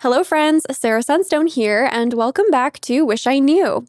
Hello friends, Sarah Sunstone here, and welcome back to Wish I Knew.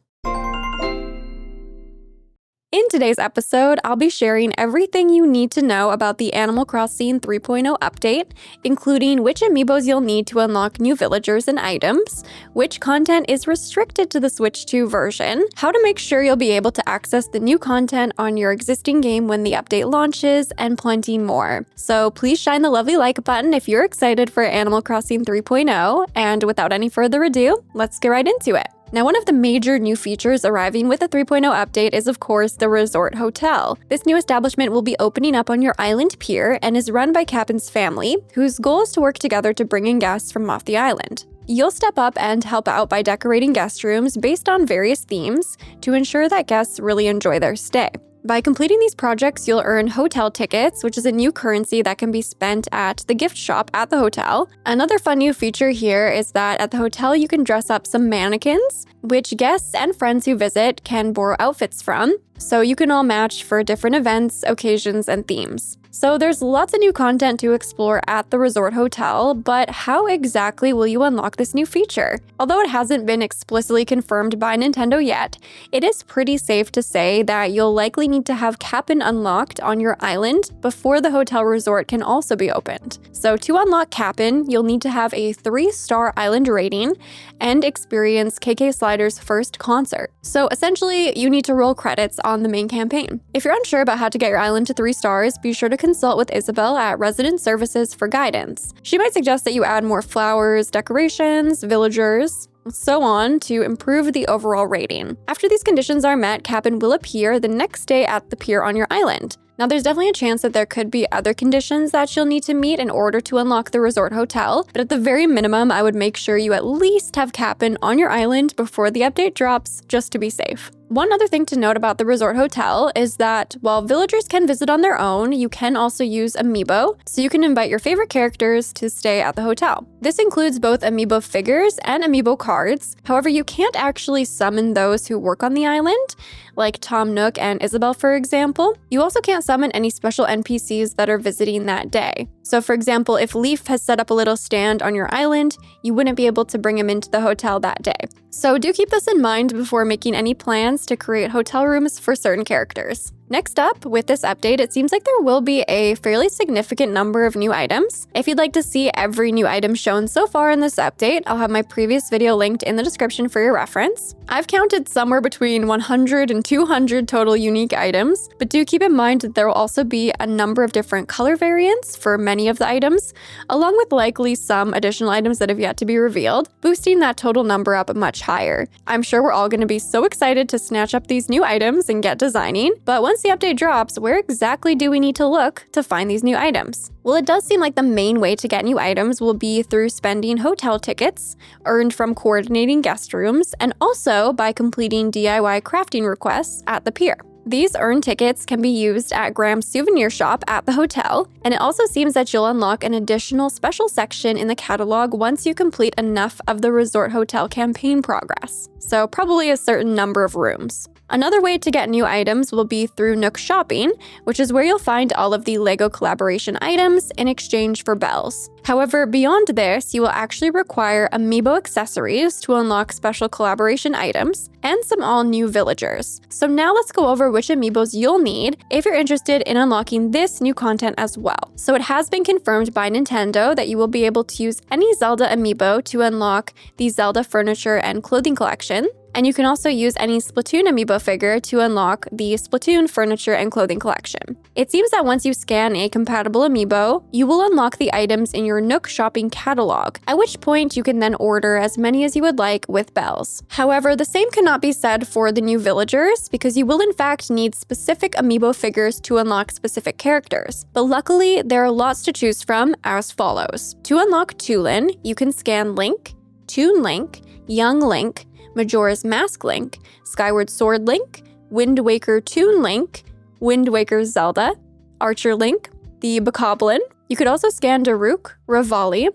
In today's episode, I'll be sharing everything you need to know about the Animal Crossing 3.0 update, including which amiibos you'll need to unlock new villagers and items, which content is restricted to the Switch 2 version, how to make sure you'll be able to access the new content on your existing game when the update launches, and plenty more. So please shine the lovely like button if you're excited for Animal Crossing 3.0, and without any further ado, let's get right into it. Now, one of the major new features arriving with the 3.0 update is, of course, the Resort Hotel. This new establishment will be opening up on your island pier and is run by Captain's family, whose goal is to work together to bring in guests from off the island. You'll step up and help out by decorating guest rooms based on various themes to ensure that guests really enjoy their stay. By completing these projects, you'll earn hotel tickets, which is a new currency that can be spent at the gift shop at the hotel. Another fun new feature here is that at the hotel you can dress up some mannequins, which guests and friends who visit can borrow outfits from, so you can all match for different events, occasions, and themes. So there's lots of new content to explore at the Resort Hotel, but how exactly will you unlock this new feature? Although it hasn't been explicitly confirmed by Nintendo yet, it is pretty safe to say that you'll likely need to have Cap'n unlocked on your island before the hotel resort can also be opened. So to unlock Cap'n, you'll need to have a 3-star island rating and experience KK Slider's first concert. So essentially, you need to roll credits on the main campaign. If you're unsure about how to get your island to 3 stars, be sure to consult with Isabel at Resident Services for guidance. She might suggest that you add more flowers, decorations, villagers, so on to improve the overall rating. After these conditions are met, Cap'n will appear the next day at the pier on your island. Now, there's definitely a chance that there could be other conditions that you'll need to meet in order to unlock the Resort Hotel, but at the very minimum, I would make sure you at least have Cap'n on your island before the update drops, just to be safe. One other thing to note about the Resort Hotel is that while villagers can visit on their own, you can also use Amiibo, so you can invite your favorite characters to stay at the hotel. This includes both Amiibo figures and Amiibo cards. However, you can't actually summon those who work on the island, like Tom Nook and Isabel, for example. You also can't summon any special NPCs that are visiting that day. So for example, if Leaf has set up a little stand on your island, you wouldn't be able to bring him into the hotel that day. So do keep this in mind before making any plans to create hotel rooms for certain characters. Next up, with this update, it seems like there will be a fairly significant number of new items. If you'd like to see every new item shown so far in this update, I'll have my previous video linked in the description for your reference. I've counted somewhere between 100 and 200 total unique items, but do keep in mind that there will also be a number of different color variants for many of the items, along with likely some additional items that have yet to be revealed, boosting that total number up much higher. I'm sure we're all going to be so excited to snatch up these new items and get designing, but once the update drops, where exactly do we need to look to find these new items? Well, it does seem like the main way to get new items will be through spending hotel tickets, earned from coordinating guest rooms, and also by completing DIY crafting requests at the pier. These earned tickets can be used at Graham's souvenir shop at the hotel, and it also seems that you'll unlock an additional special section in the catalog once you complete enough of the Resort Hotel campaign progress, so probably a certain number of rooms. Another way to get new items will be through Nook Shopping, which is where you'll find all of the LEGO collaboration items in exchange for bells. However, beyond this, you will actually require Amiibo accessories to unlock special collaboration items and some all-new villagers. So now let's go over which Amiibos you'll need if you're interested in unlocking this new content as well. So it has been confirmed by Nintendo that you will be able to use any Zelda Amiibo to unlock the Zelda furniture and clothing collection. And you can also use any Splatoon Amiibo figure to unlock the Splatoon furniture and clothing collection. It seems that once you scan a compatible Amiibo, you will unlock the items in your Nook Shopping catalog, at which point you can then order as many as you would like with bells. However, the same cannot be said for the new villagers, because you will in fact need specific Amiibo figures to unlock specific characters. But luckily, there are lots to choose from as follows. To unlock Tulin, you can scan Link, Toon Link, Young Link, Majora's Mask Link, Skyward Sword Link, Wind Waker Toon Link, Wind Waker Zelda, Archer Link, the Bokoblin. You could also scan Daruk, Revali,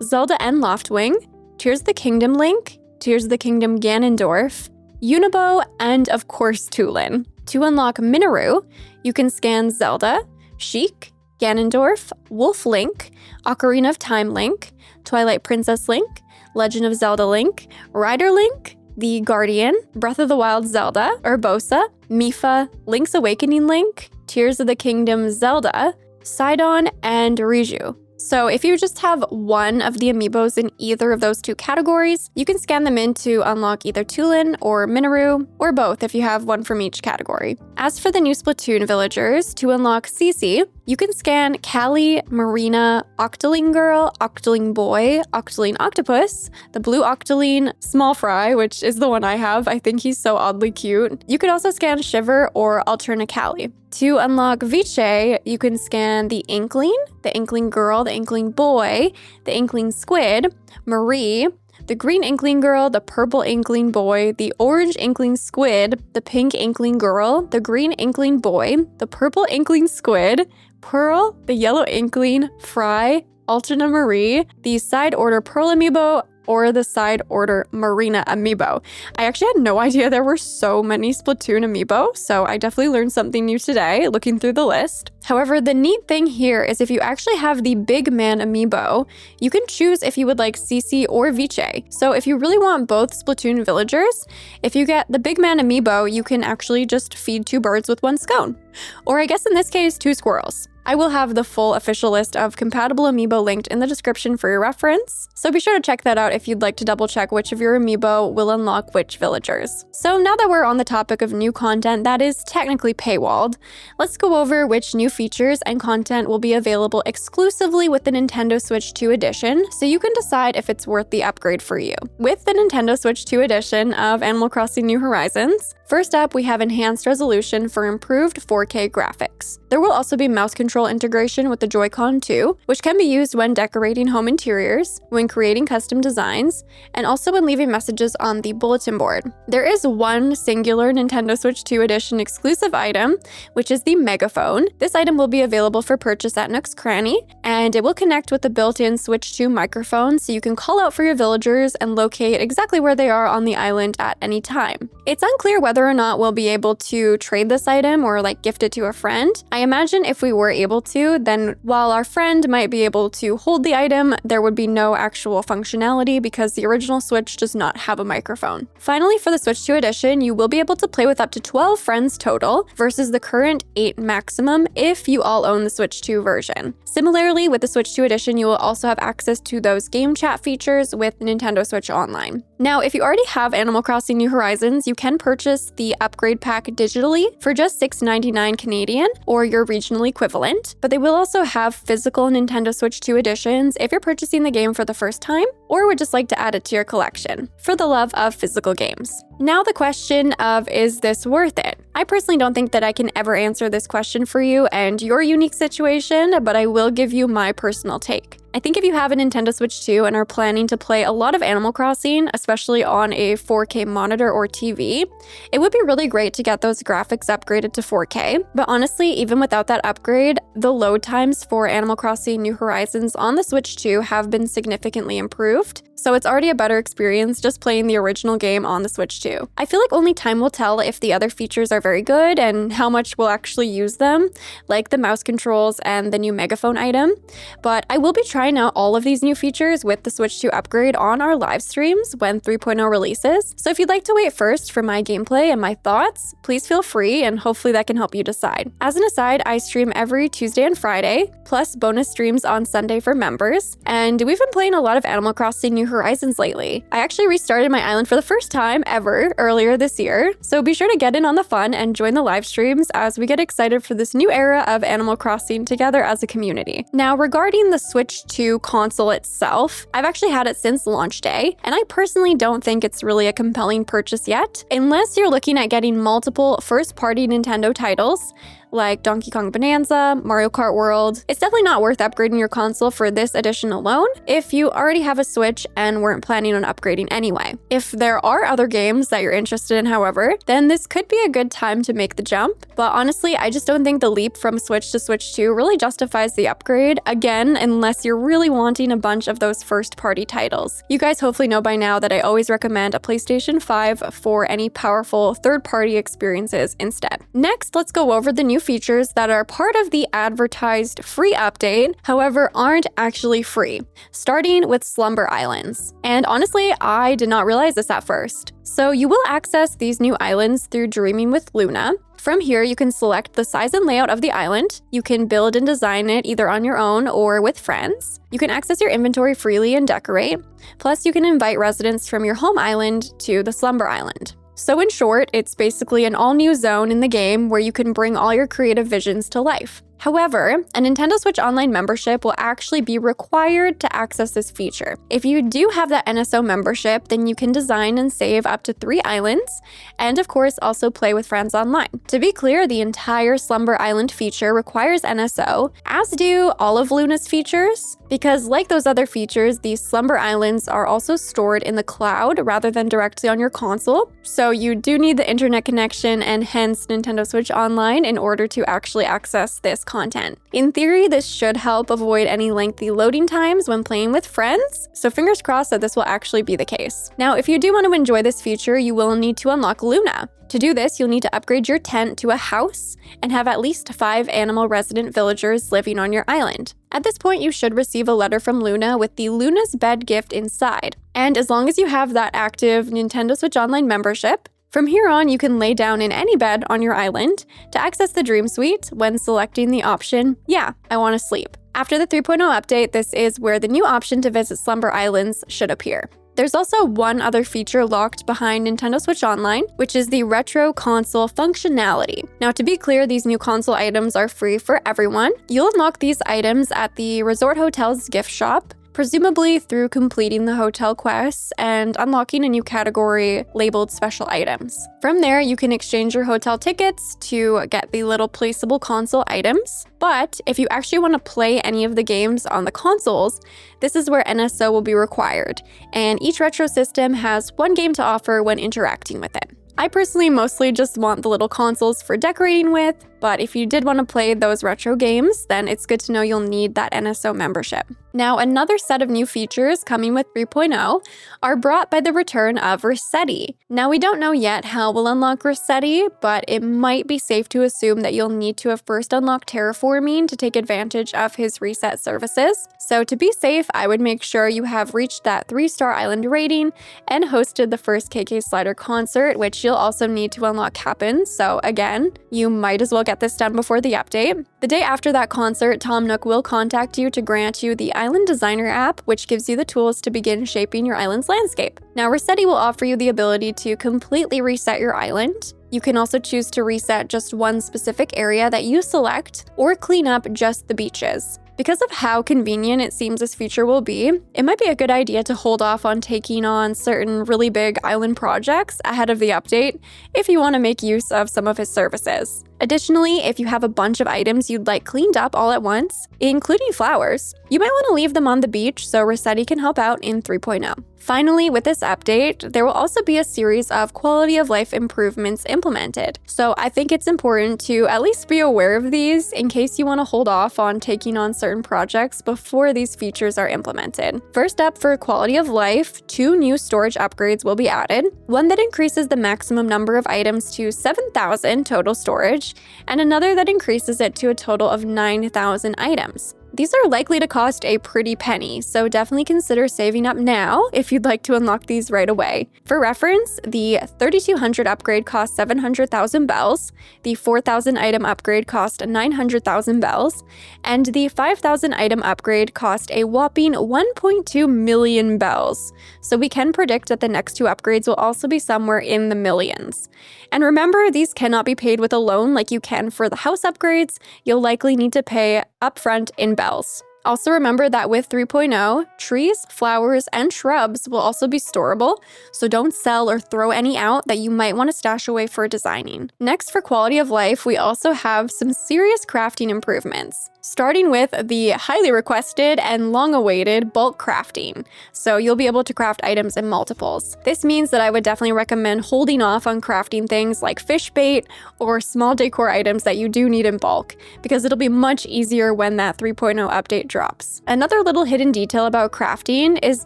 Zelda and Loftwing, Tears of the Kingdom Link, Tears of the Kingdom Ganondorf, Unibo, and of course Tulin. To unlock Minoru, you can scan Zelda, Sheik, Ganondorf, Wolf Link, Ocarina of Time Link, Twilight Princess Link, Legend of Zelda Link, Rider Link, The Guardian, Breath of the Wild Zelda, Urbosa, Mifa, Link's Awakening Link, Tears of the Kingdom Zelda, Sidon, and Riju. So if you just have one of the amiibos in either of those two categories, you can scan them in to unlock either Tulin or Minoru, or both if you have one from each category. As for the new Splatoon villagers, to unlock Cece, you can scan Callie, Marina, Octoling Girl, Octoling Boy, Octoling Octopus, the Blue Octoling, Small Fry, which is the one I have. I think he's so oddly cute. You could also scan Shiver or Alterna Callie. To unlock Viche, you can scan the Inkling Girl, the Inkling Boy, the Inkling Squid, Marie, the Green Inkling Girl, the Purple Inkling Boy, the Orange Inkling Squid, the Pink Inkling Girl, the Green Inkling Boy, the Purple Inkling Squid, Pearl, the Yellow Inkling, Fry, Alterna Marie, the Side Order Pearl Amiibo, or the Side Order Marina Amiibo. I actually had no idea there were so many Splatoon Amiibo, so I definitely learned something new today looking through the list. However, the neat thing here is if you actually have the Big Man Amiibo, you can choose if you would like Cece or Viche. So if you really want both Splatoon villagers, if you get the Big Man Amiibo, you can actually just feed two birds with one scone. Or I guess in this case, two squirrels. I will have the full official list of compatible amiibo linked in the description for your reference, so be sure to check that out if you'd like to double check which of your amiibo will unlock which villagers. So now that we're on the topic of new content that is technically paywalled, let's go over which new features and content will be available exclusively with the Nintendo Switch 2 edition, so you can decide if it's worth the upgrade for you. With the Nintendo Switch 2 edition of Animal Crossing New Horizons, first up, we have enhanced resolution for improved 4K graphics. There will also be mouse control integration with the Joy-Con 2, which can be used when decorating home interiors, when creating custom designs, and also when leaving messages on the bulletin board. There is one singular Nintendo Switch 2 edition exclusive item, which is the Megaphone. This item will be available for purchase at Nook's Cranny, and it will connect with the built-in Switch 2 microphone so you can call out for your villagers and locate exactly where they are on the island at any time. It's unclear whether or not we'll be able to trade this item or gift it to a friend. I imagine if we were able to, then while our friend might be able to hold the item, there would be no actual functionality because the original Switch does not have a microphone. Finally, for the Switch 2 edition, you will be able to play with up to 12 friends total versus the current 8 maximum if you all own the Switch 2 version. Similarly, with the Switch 2 edition, you will also have access to those game chat features with Nintendo Switch Online. Now, if you already have Animal Crossing New Horizons, you can purchase the upgrade pack digitally for just $6.99 Canadian or your regional equivalent, but they will also have physical Nintendo Switch 2 editions if you're purchasing the game for the first time or would just like to add it to your collection for the love of physical games. Now the question of, is this worth it? I personally don't think that I can ever answer this question for you and your unique situation, but I will give you my personal take. I think if you have a Nintendo Switch 2 and are planning to play a lot of Animal Crossing, especially on a 4K monitor or TV, it would be really great to get those graphics upgraded to 4K. But honestly, even without that upgrade, the load times for Animal Crossing New Horizons on the Switch 2 have been significantly improved. So it's already a better experience just playing the original game on the Switch 2. I feel like only time will tell if the other features are very good and how much we'll actually use them, like the mouse controls and the new Megaphone item. But I will be trying out all of these new features with the Switch 2 upgrade on our live streams when 3.0 releases. So if you'd like to wait first for my gameplay and my thoughts, please feel free and hopefully that can help you decide. As an aside, I stream every Tuesday and Friday, plus bonus streams on Sunday for members, and we've been playing a lot of Animal Crossing New Horizons lately. I actually restarted my island for the first time ever earlier this year, so be sure to get in on the fun and join the live streams as we get excited for this new era of Animal Crossing together as a community. Now, regarding the Switch 2 console itself, I've actually had it since launch day, and I personally don't think it's really a compelling purchase yet, unless you're looking at getting multiple first-party Nintendo titles like Donkey Kong Bonanza, Mario Kart World. It's definitely not worth upgrading your console for this edition alone if you already have a Switch and weren't planning on upgrading anyway. If there are other games that you're interested in, however, then this could be a good time to make the jump. But honestly, I just don't think the leap from Switch to Switch 2 really justifies the upgrade, again, unless you're really wanting a bunch of those first-party titles. You guys hopefully know by now that I always recommend a PlayStation 5 for any powerful third-party experiences instead. Next, let's go over the new features that are part of the advertised free update, however, aren't actually free, starting with Slumber Islands. And honestly, I did not realize this at first. So you will access these new islands through Dreaming with Luna. From here, you can select the size and layout of the island. You can build and design it either on your own or with friends. You can access your inventory freely and decorate. Plus, you can invite residents from your home island to the Slumber Island. So in short, it's basically an all-new zone in the game where you can bring all your creative visions to life. However, a Nintendo Switch Online membership will actually be required to access this feature. If you do have that NSO membership, then you can design and save up to 3 islands, and of course also play with friends online. To be clear, the entire Slumber Island feature requires NSO, as do all of Luna's features, because like those other features, these Slumber Islands are also stored in the cloud rather than directly on your console, so you do need the internet connection and hence Nintendo Switch Online in order to actually access this content. In theory, this should help avoid any lengthy loading times when playing with friends, so fingers crossed that this will actually be the case. Now, if you do want to enjoy this feature, you will need to unlock Luna. To do this, you'll need to upgrade your tent to a house and have at least 5 animal resident villagers living on your island. At this point, you should receive a letter from Luna with the Luna's Bed gift inside. And as long as you have that active Nintendo Switch Online membership, from here on, you can lay down in any bed on your island to access the Dream Suite when selecting the option, "Yeah, I want to sleep." After the 3.0 update, this is where the new option to visit Slumber Islands should appear. There's also one other feature locked behind Nintendo Switch Online, which is the retro console functionality. Now, to be clear, these new console items are free for everyone. You'll unlock these items at the Resort Hotel's gift shop, presumably through completing the hotel quests and unlocking a new category labeled special items. From there, you can exchange your hotel tickets to get the little placeable console items. But if you actually want to play any of the games on the consoles, this is where NSO will be required, and each retro system has one game to offer when interacting with it. I personally mostly just want the little consoles for decorating with, but if you did want to play those retro games, then it's good to know you'll need that NSO membership. Now, another set of new features coming with 3.0 are brought by the return of Resetti. Now, we don't know yet how we'll unlock Resetti, but it might be safe to assume that you'll need to have first unlocked terraforming to take advantage of his reset services. So to be safe, I would make sure you have reached that 3-star island rating and hosted the first KK Slider concert, which you'll also need to unlock happen. So again, you might as well get this done before the update. The day after that concert, Tom Nook will contact you to grant you the Island Designer app, which gives you the tools to begin shaping your island's landscape. Now, Resetti will offer you the ability to completely reset your island. You can also choose to reset just one specific area that you select, or clean up just the beaches. Because of how convenient it seems this feature will be, it might be a good idea to hold off on taking on certain really big island projects ahead of the update if you want to make use of some of his services. Additionally, if you have a bunch of items you'd like cleaned up all at once, including flowers, you might want to leave them on the beach so Resetti can help out in 3.0. Finally, with this update, there will also be a series of quality of life improvements implemented. So I think it's important to at least be aware of these in case you want to hold off on taking on certain projects before these features are implemented. First up, for quality of life, 2 new storage upgrades will be added. One that increases the maximum number of items to 7,000 total storage, and another that increases it to a total of 9,000 items. These are likely to cost a pretty penny, so definitely consider saving up now if you'd like to unlock these right away. For reference, the 3200 upgrade cost 700,000 bells, the 4000 item upgrade cost 900,000 bells, and the 5000 item upgrade cost a whopping 1.2 million bells. So we can predict that the next 2 upgrades will also be somewhere in the millions. And remember, these cannot be paid with a loan like you can for the house upgrades. You'll likely need to pay upfront in bells. Also remember that with 3.0, trees, flowers, and shrubs will also be storable, so don't sell or throw any out that you might want to stash away for designing. Next, for quality of life, we also have some serious crafting improvements. starting with the highly requested and long-awaited bulk crafting. So you'll be able to craft items in multiples. This means that I would definitely recommend holding off on crafting things like fish bait or small decor items that you do need in bulk, because it'll be much easier when that 3.0 update drops. Another little hidden detail about crafting is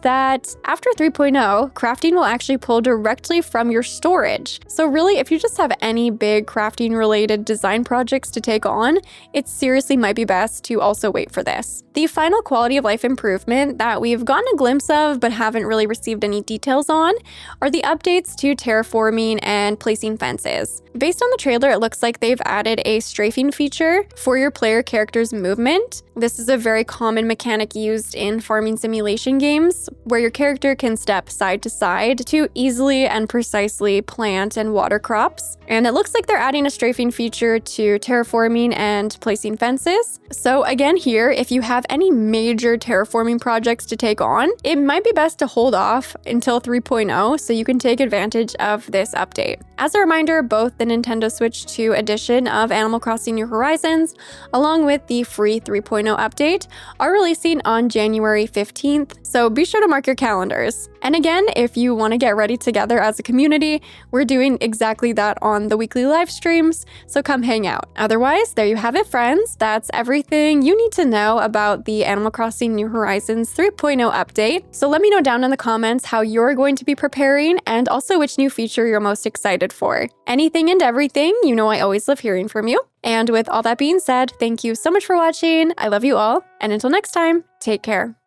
that after 3.0, crafting will actually pull directly from your storage. So really, if you just have any big crafting-related design projects to take on, it seriously might be best to also wait for this. The final quality of life improvement that we've gotten a glimpse of but haven't really received any details on are the updates to terraforming and placing fences. Based on the trailer, it looks like they've added a strafing feature for your player character's movement. This is a very common mechanic used in farming simulation games, where your character can step side to side to easily and precisely plant and water crops. And it looks like they're adding a strafing feature to terraforming and placing fences. So again here, if you have any major terraforming projects to take on, it might be best to hold off until 3.0 so you can take advantage of this update. As a reminder, both the Nintendo Switch 2 edition of Animal Crossing New Horizons, along with the free 3.0 update, are releasing on January 15th, so be sure to mark your calendars. And again, if you want to get ready together as a community, we're doing exactly that on the weekly live streams, so come hang out. Otherwise, there you have it, friends. That's everything you need to know about the Animal Crossing New Horizons 3.0 update. So let me know down in the comments how you're going to be preparing and also which new feature you're most excited for. Anything and everything, you know I always love hearing from you. And with all that being said, thank you so much for watching. I love you all, and until next time, take care.